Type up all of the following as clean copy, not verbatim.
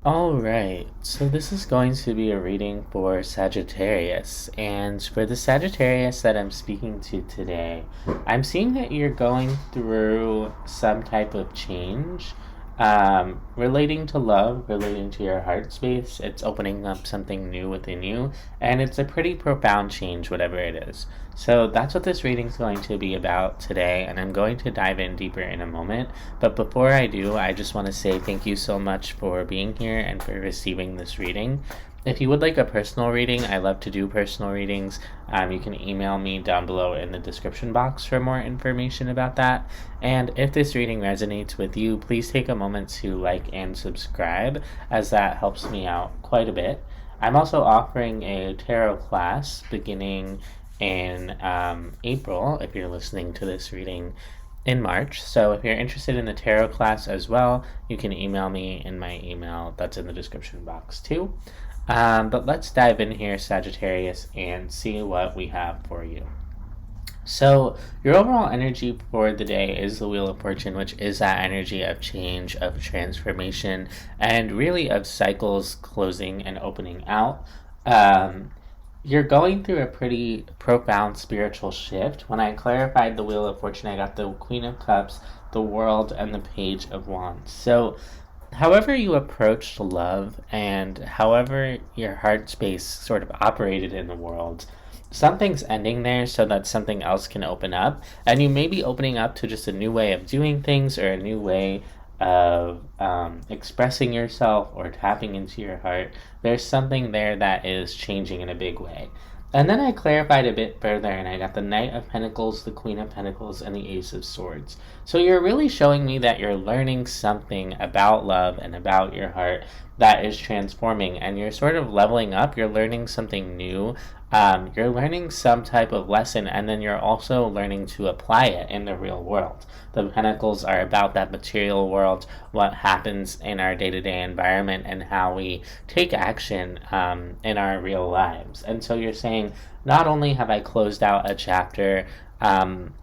Alright, so this is going to be a reading for Sagittarius, and for the Sagittarius that I'm speaking to today, I'm seeing that you're going through some type of change relating to love, relating to your heart space. It's opening up something new within you, and it's a pretty profound change, whatever it is. So that's what this reading is going to be about today, and I'm going to dive in deeper in a moment. But before I do, I just want to say thank you so much for being here and for receiving this reading. If you would like a personal reading, I love to do personal readings. You can email me down below in the description box for more information about that. And if this reading resonates with you, please take a moment to like and subscribe, as that helps me out quite a bit. I'm also offering a tarot class beginning in April, if you're listening to this reading in March. So if you're interested in the tarot class as well, you can email me in my email that's in the description box too. But let's dive in here, Sagittarius, and see what we have for you. So your overall energy for the day is the Wheel of Fortune, which is that energy of change, of transformation, and really of cycles closing and opening out. You're going through a pretty profound spiritual shift. When I clarified the Wheel of Fortune, I got the Queen of Cups, the World, and the Page of Wands. So however you approached love and however your heart space sort of operated in the world, something's ending there so that something else can open up. And you may be opening up to just a new way of doing things or a new way of expressing yourself or tapping into your heart. There's something there that is changing in a big way. And then I clarified a bit further, and I got the Knight of Pentacles, the Queen of Pentacles, and the Ace of Swords. So you're really showing me that you're learning something about love and about your heart that is transforming, and you're sort of leveling up. You're learning something new. You're learning some type of lesson, and then you're also learning to apply it in the real world. The Pentacles are about that material world, what happens in our day-to-day environment, and how we take action in our real lives. And so you're saying, not only have I closed out a chapter, I'm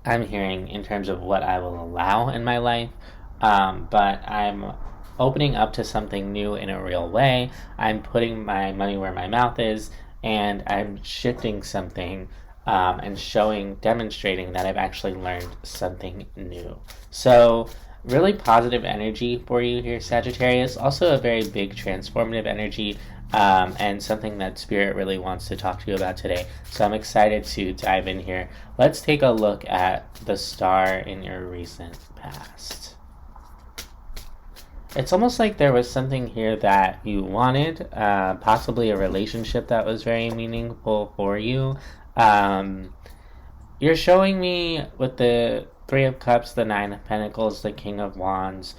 hearing in terms of what I will allow in my life, but I'm opening up to something new in a real way. I'm putting my money where my mouth is, and I'm shifting something and demonstrating that I've actually learned something new. So really positive energy for you here, Sagittarius. Also a very big transformative energy, and something that Spirit really wants to talk to you about today. So I'm excited to dive in here. Let's take a look at the star in your recent past. It's almost like there was something here that you wanted, possibly a relationship that was very meaningful for you. You're showing me with the Three of Cups, the Nine of Pentacles, the King of Wands.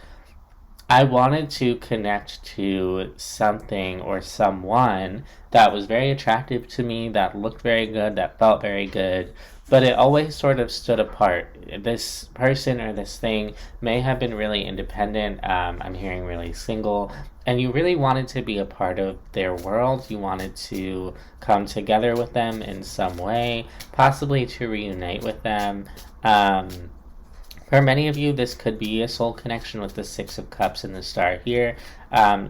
I wanted to connect to something or someone that was very attractive to me, that looked very good, that felt very good, but it always sort of stood apart. This person or this thing may have been really independent. I'm hearing really single, and you really wanted to be a part of their world. You wanted to come together with them in some way, possibly to reunite with them. For many of you, this could be a soul connection with the Six of Cups and the star here.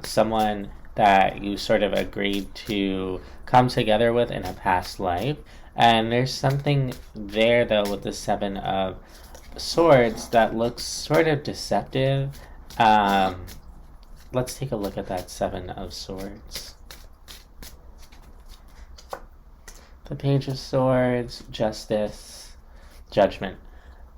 Someone that you sort of agreed to come together with in a past life. And there's something there, though, with the Seven of Swords that looks sort of deceptive. Let's take a look at that Seven of Swords. The Page of Swords, Justice, Judgment.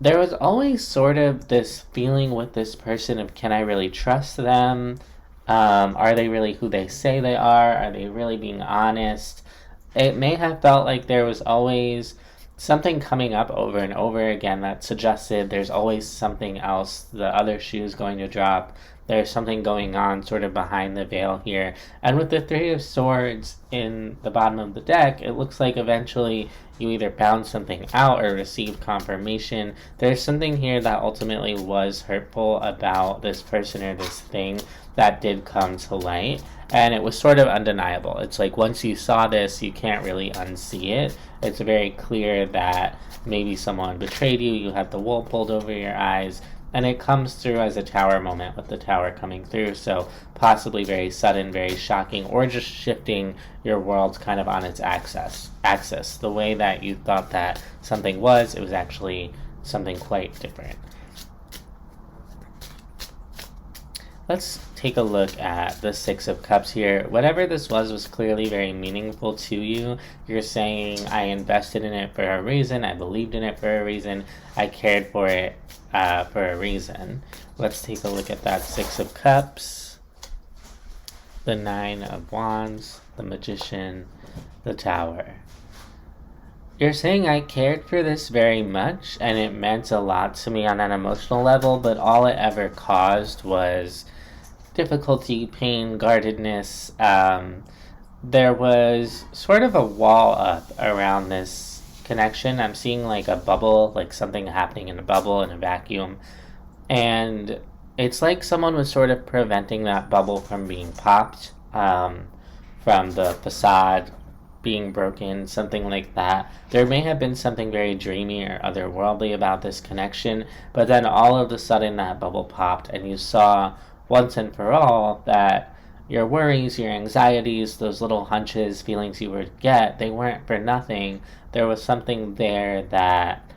There was always sort of this feeling with this person of, can I really trust them? Are they really who they say they are? Are they really being honest? It may have felt like there was always something coming up over and over again that suggested there's always something else, the other shoe's going to drop. There's something going on sort of behind the veil here. And with the Three of Swords in the bottom of the deck, it looks like eventually you either found something out or received confirmation. There's something here that ultimately was hurtful about this person or this thing that did come to light. And it was sort of undeniable. It's like once you saw this, you can't really unsee it. It's very clear that maybe someone betrayed you, you had the wool pulled over your eyes, And it comes through as a tower moment with the tower coming through, so possibly very sudden, very shocking, or just shifting your world kind of on its axis. The way that you thought that something was, it was actually something quite different. Let's take a look at the Six of Cups here. Whatever this was clearly very meaningful to you. You're saying, I invested in it for a reason, I believed in it for a reason, I cared for it for a reason. Let's take a look at that Six of Cups, the Nine of Wands, the Magician, the Tower. You're saying, I cared for this very much, and it meant a lot to me on an emotional level, but all it ever caused was difficulty, pain, guardedness. There was sort of a wall up around this connection. I'm seeing like a bubble, like something happening in a bubble, in a vacuum. And it's like someone was sort of preventing that bubble from being popped, from the facade being broken, something like that. There may have been something very dreamy or otherworldly about this connection, but then all of a sudden that bubble popped and you saw once and for all that your worries, your anxieties, those little hunches, feelings you would get, they weren't for nothing. There was something there that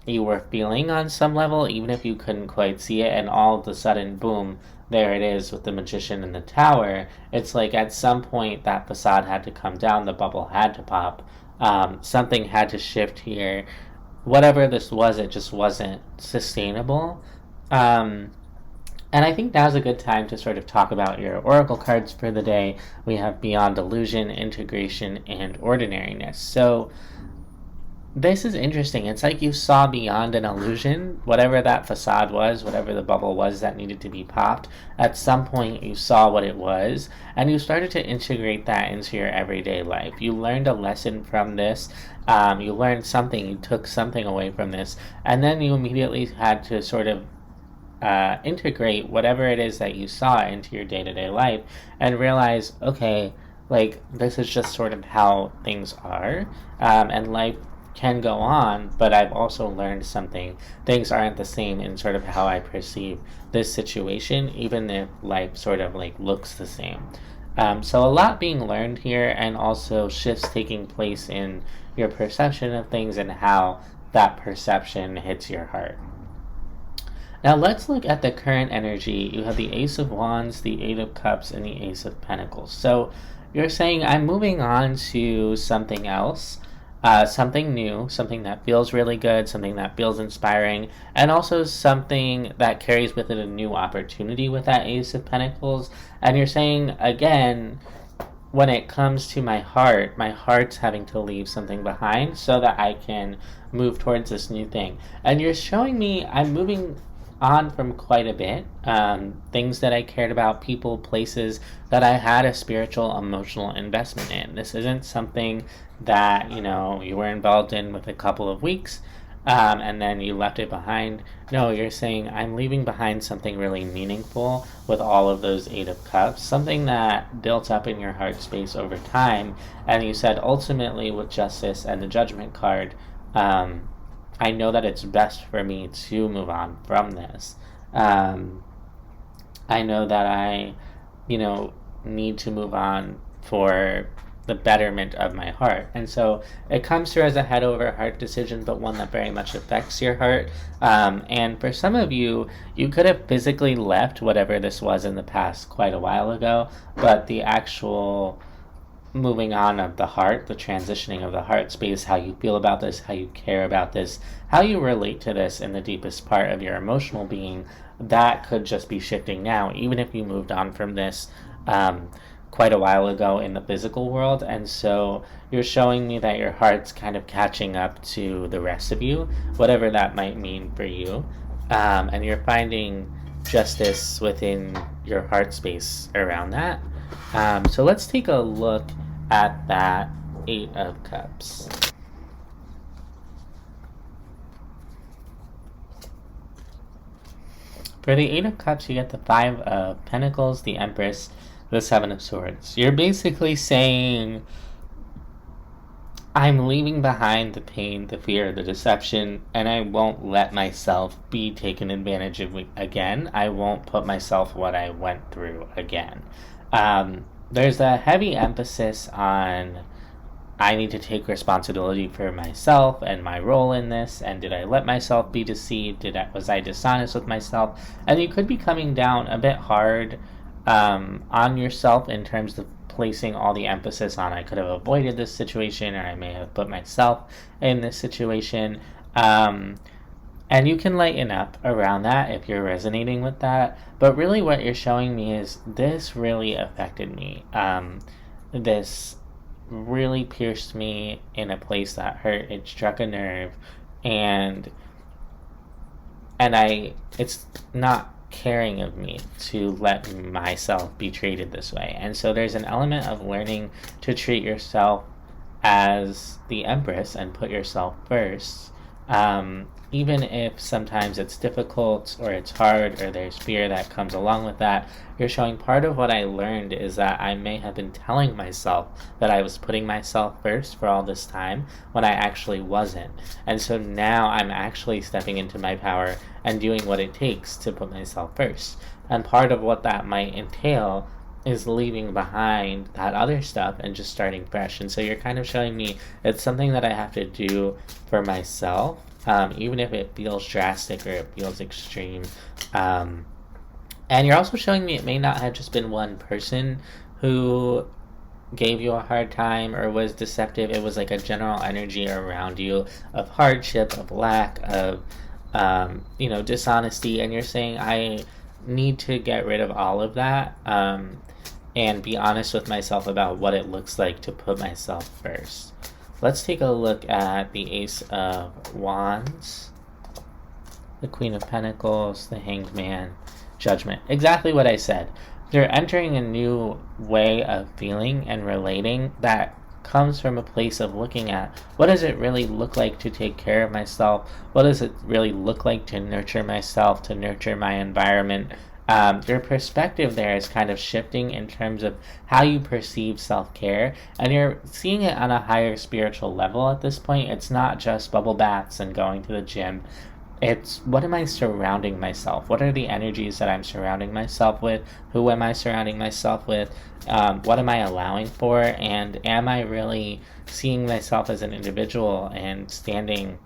you were feeling on some level, even if you couldn't quite see it, and all of a sudden, boom, there it is with the Magician and the Tower. It's like at some point that facade had to come down, the bubble had to pop, something had to shift here. Whatever this was, it just wasn't sustainable. And I think now's a good time to sort of talk about your oracle cards for the day. We have Beyond Illusion, Integration, and Ordinariness. So this is interesting. It's like you saw beyond an illusion, whatever that facade was, whatever the bubble was that needed to be popped. At some point you saw what it was, and you started to integrate that into your everyday life. You learned a lesson from this. You learned something, you took something away from this, and then you immediately had to sort of integrate whatever it is that you saw into your day-to-day life and realize, okay, like this is just sort of how things are, and life can go on, but I've also learned something. Things aren't the same in sort of how I perceive this situation, even if life sort of like looks the same. So a lot being learned here, and also shifts taking place in your perception of things and how that perception hits your heart. Now let's look at the current energy. You have the Ace of Wands, the Eight of Cups, and the Ace of Pentacles. So you're saying, I'm moving on to something else, something new, something that feels really good, something that feels inspiring, and also something that carries with it a new opportunity with that Ace of Pentacles. And you're saying, again, when it comes to my heart's having to leave something behind so that I can move towards this new thing. And you're showing me I'm moving on from quite a bit. Things that I cared about, people, places that I had a spiritual, emotional investment in. This isn't something that, you were involved in with a couple of weeks, and then you left it behind. No, you're saying, I'm leaving behind something really meaningful with all of those Eight of Cups, something that built up in your heart space over time. And you said, ultimately, with Justice and the Judgment card, I know that it's best for me to move on from this. I know that I, need to move on for the betterment of my heart. And so it comes through as a head over heart decision, but one that very much affects your heart. And for some of you, you could have physically left whatever this was in the past quite a while ago, but the actual moving on of the heart, the transitioning of the heart space, how you feel about this, how you care about this, how you relate to this in the deepest part of your emotional being, that could just be shifting now, even if you moved on from this quite a while ago in the physical world. And so you're showing me that your heart's kind of catching up to the rest of you, whatever that might mean for you, and you're finding justice within your heart space around that. So let's take a look at that Eight of Cups. For the Eight of Cups, you get the Five of Pentacles, the Empress, the Seven of Swords. You're basically saying, I'm leaving behind the pain, the fear, the deception, and I won't let myself be taken advantage of again. I won't put myself what I went through again. There's a heavy emphasis on I need to take responsibility for myself and my role in this, and did I let myself be deceived? Was I dishonest with myself? And you could be coming down a bit hard on yourself in terms of placing all the emphasis on I could have avoided this situation, or I may have put myself in this situation. And you can lighten up around that if you're resonating with that. But really what you're showing me is this really affected me. This really pierced me in a place that hurt. It struck a nerve, and it's not caring of me to let myself be treated this way. And so there's an element of learning to treat yourself as the Empress and put yourself first, even if sometimes it's difficult or it's hard or there's fear that comes along with that. You're showing part of what I learned is that I may have been telling myself that I was putting myself first for all this time when I actually wasn't. And so now I'm actually stepping into my power and doing what it takes to put myself first. And part of what that might entail is leaving behind that other stuff and just starting fresh. And so you're kind of showing me it's something that I have to do for myself, even if it feels drastic or it feels extreme. And you're also showing me it may not have just been one person who gave you a hard time or was deceptive. It was like a general energy around you of hardship, of lack, of dishonesty. And you're saying I need to get rid of all of that, and be honest with myself about what it looks like to put myself first. Let's take a look at the Ace of Wands, the Queen of Pentacles, the Hanged Man, Judgment. Exactly what I said. You're entering a new way of feeling and relating that comes from a place of looking at what does it really look like to take care of myself? What does it really look like to nurture myself, to nurture my environment? Your perspective there is kind of shifting in terms of how you perceive self-care, and you're seeing it on a higher spiritual level at this point. It's not just bubble baths and going to the gym. It's what am I surrounding myself? What are the energies that I'm surrounding myself with? Who am I surrounding myself with? What am I allowing for? And am I really seeing myself as an individual and standing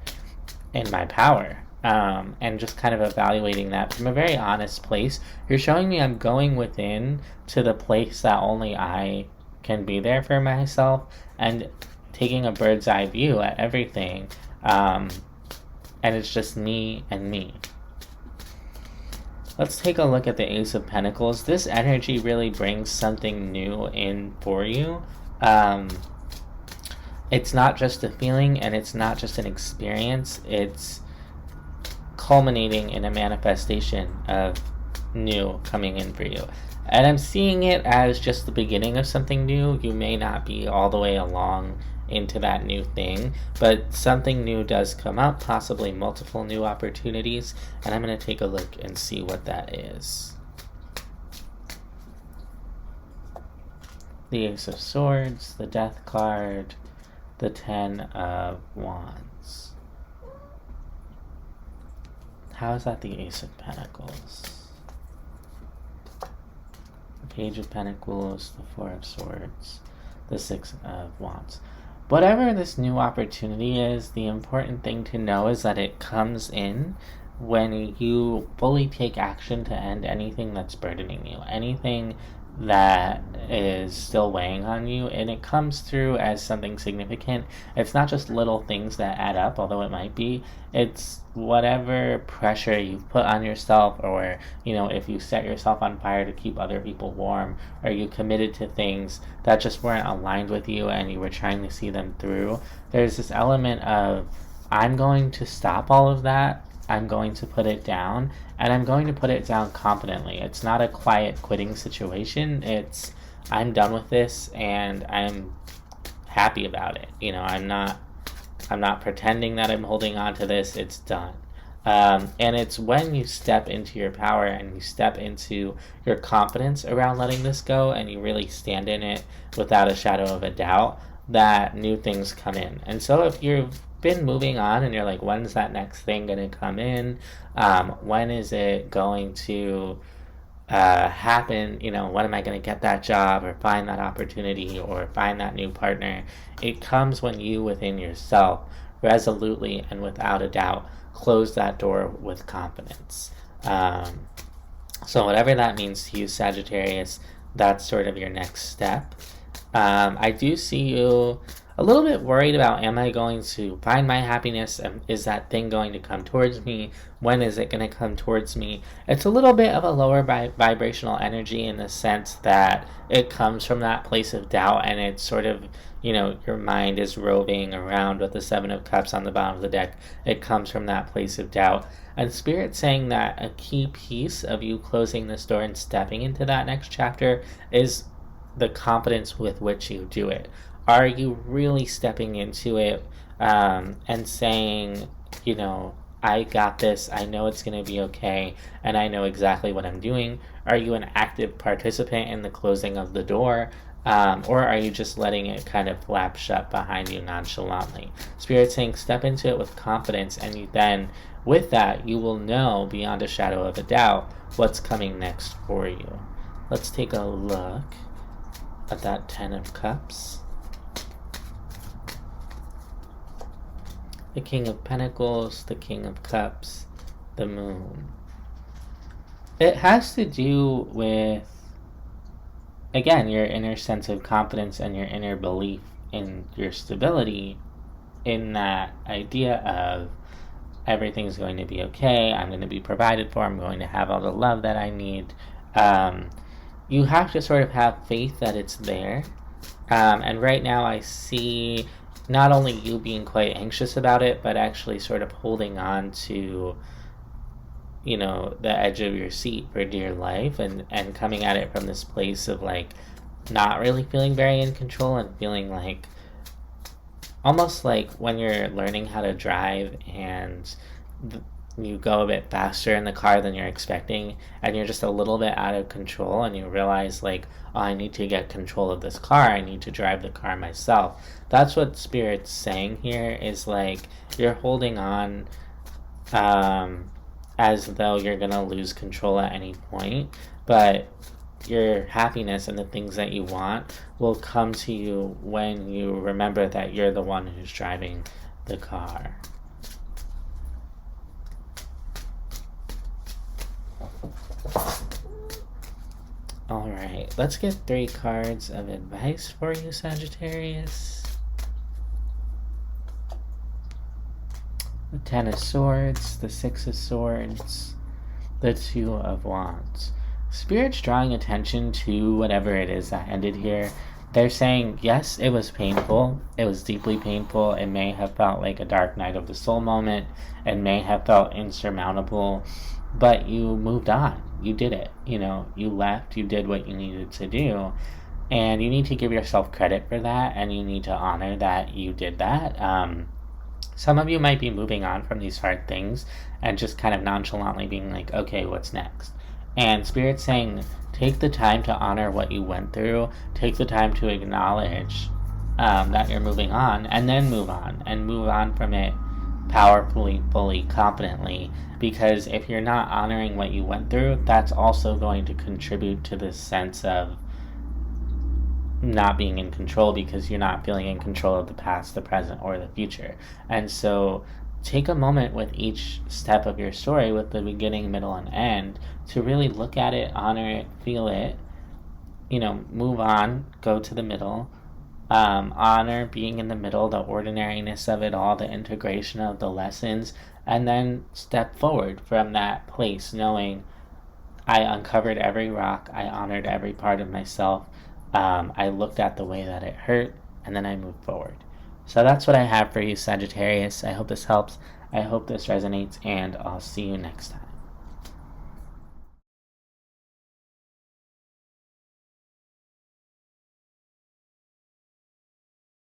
in my power? And just kind of evaluating that from a very honest place. You're showing me I'm going within to the place that only I can be there for myself and taking a bird's eye view at everything. And it's just me and me. Let's take a look at the Ace of Pentacles. This energy really brings something new in for you. It's not just a feeling and it's not just an experience. It's culminating in a manifestation of new coming in for you. And I'm seeing it as just the beginning of something new. You may not be all the way along into that new thing, but something new does come up, possibly multiple new opportunities, and I'm going to take a look and see what that is. The Ace of Swords, the Death card, the Ten of Wands. How is that the Ace of Pentacles? The Page of Pentacles, the Four of Swords, the Six of Wands. Whatever this new opportunity is, the important thing to know is that it comes in when you fully take action to end anything that's burdening you, anything that is still weighing on you, and it comes through as something significant. It's not just little things that add up, although it might be. It's whatever pressure you've put on yourself, or if you set yourself on fire to keep other people warm, or you committed to things that just weren't aligned with you and you were trying to see them through. There's this element of I'm going to stop all of that, I'm going to put it down, and I'm going to put it down confidently. It's not a quiet quitting situation. It's I'm done with this and I'm happy about it. I'm not pretending that I'm holding on to this. It's done. And it's when you step into your power and you step into your confidence around letting this go and you really stand in it without a shadow of a doubt, that new things come in. And so if you've been moving on and you're like, when's that next thing going to come in? When is it going to happen? When am I going to get that job or find that opportunity or find that new partner? It comes when you within yourself resolutely and without a doubt close that door with confidence. So whatever that means to you, Sagittarius, that's sort of your next step. I do see you a little bit worried about, am I going to find my happiness? Is that thing going to come towards me? When is it going to come towards me? It's a little bit of a lower vibrational energy in the sense that it comes from that place of doubt, and it's sort of, your mind is roving around with the Seven of Cups on the bottom of the deck. It comes from that place of doubt. And Spirit's saying that a key piece of you closing this door and stepping into that next chapter is the confidence with which you do it. Are you really stepping into it and saying, I got this, I know it's going to be okay, and I know exactly what I'm doing? Are you an active participant in the closing of the door? Or are you just letting it kind of flap shut behind you nonchalantly? Spirit's saying step into it with confidence, and you then, with that, you will know beyond a shadow of a doubt what's coming next for you. Let's take a look at that Ten of Cups. The King of Pentacles, the King of Cups, the Moon. It has to do with, again, your inner sense of confidence and your inner belief in your stability, in that idea of everything's going to be okay, I'm going to be provided for, I'm going to have all the love that I need. You have to sort of have faith that it's there. And right now I see not only you being quite anxious about it, but actually sort of holding on to, the edge of your seat for dear life, and coming at it from this place of not really feeling very in control, and feeling like almost like when you're learning how to drive and you go a bit faster in the car than you're expecting, and you're just a little bit out of control, and you realize I need to get control of this car, I need to drive the car myself. That's what Spirit's saying here, is you're holding on as though you're gonna lose control at any point, but your happiness and the things that you want will come to you when you remember that you're the one who's driving the car. Alright, let's get 3 cards of advice for you, Sagittarius. The Ten of Swords, the Six of Swords, the Two of Wands. Spirit's drawing attention to whatever it is that ended here. They're saying, yes, it was painful. It was deeply painful. It may have felt like a dark night of the soul moment. It may have felt insurmountable. But you moved on. You did it. You left. You did what you needed to do. And you need to give yourself credit for that. And you need to honor that you did that. Some of you might be moving on from these hard things and just kind of nonchalantly being like, okay, what's next? And Spirit's saying, take the time to honor what you went through. Take the time to acknowledge that you're moving on, and then move on. And move on from it powerfully, fully, confidently. Because if you're not honoring what you went through, that's also going to contribute to this sense of not being in control, because you're not feeling in control of the past, the present, or the future. And so take a moment with each step of your story, with the beginning, middle, and end, to really look at it, honor it, feel it, move on, go to the middle, honor being in the middle, the ordinariness of it all, the integration of the lessons, and then step forward from that place, knowing I uncovered every rock, I honored every part of myself, I looked at the way that it hurt, and then I moved forward. So that's what I have for you, Sagittarius. I hope this helps. I hope this resonates, and I'll see you next time.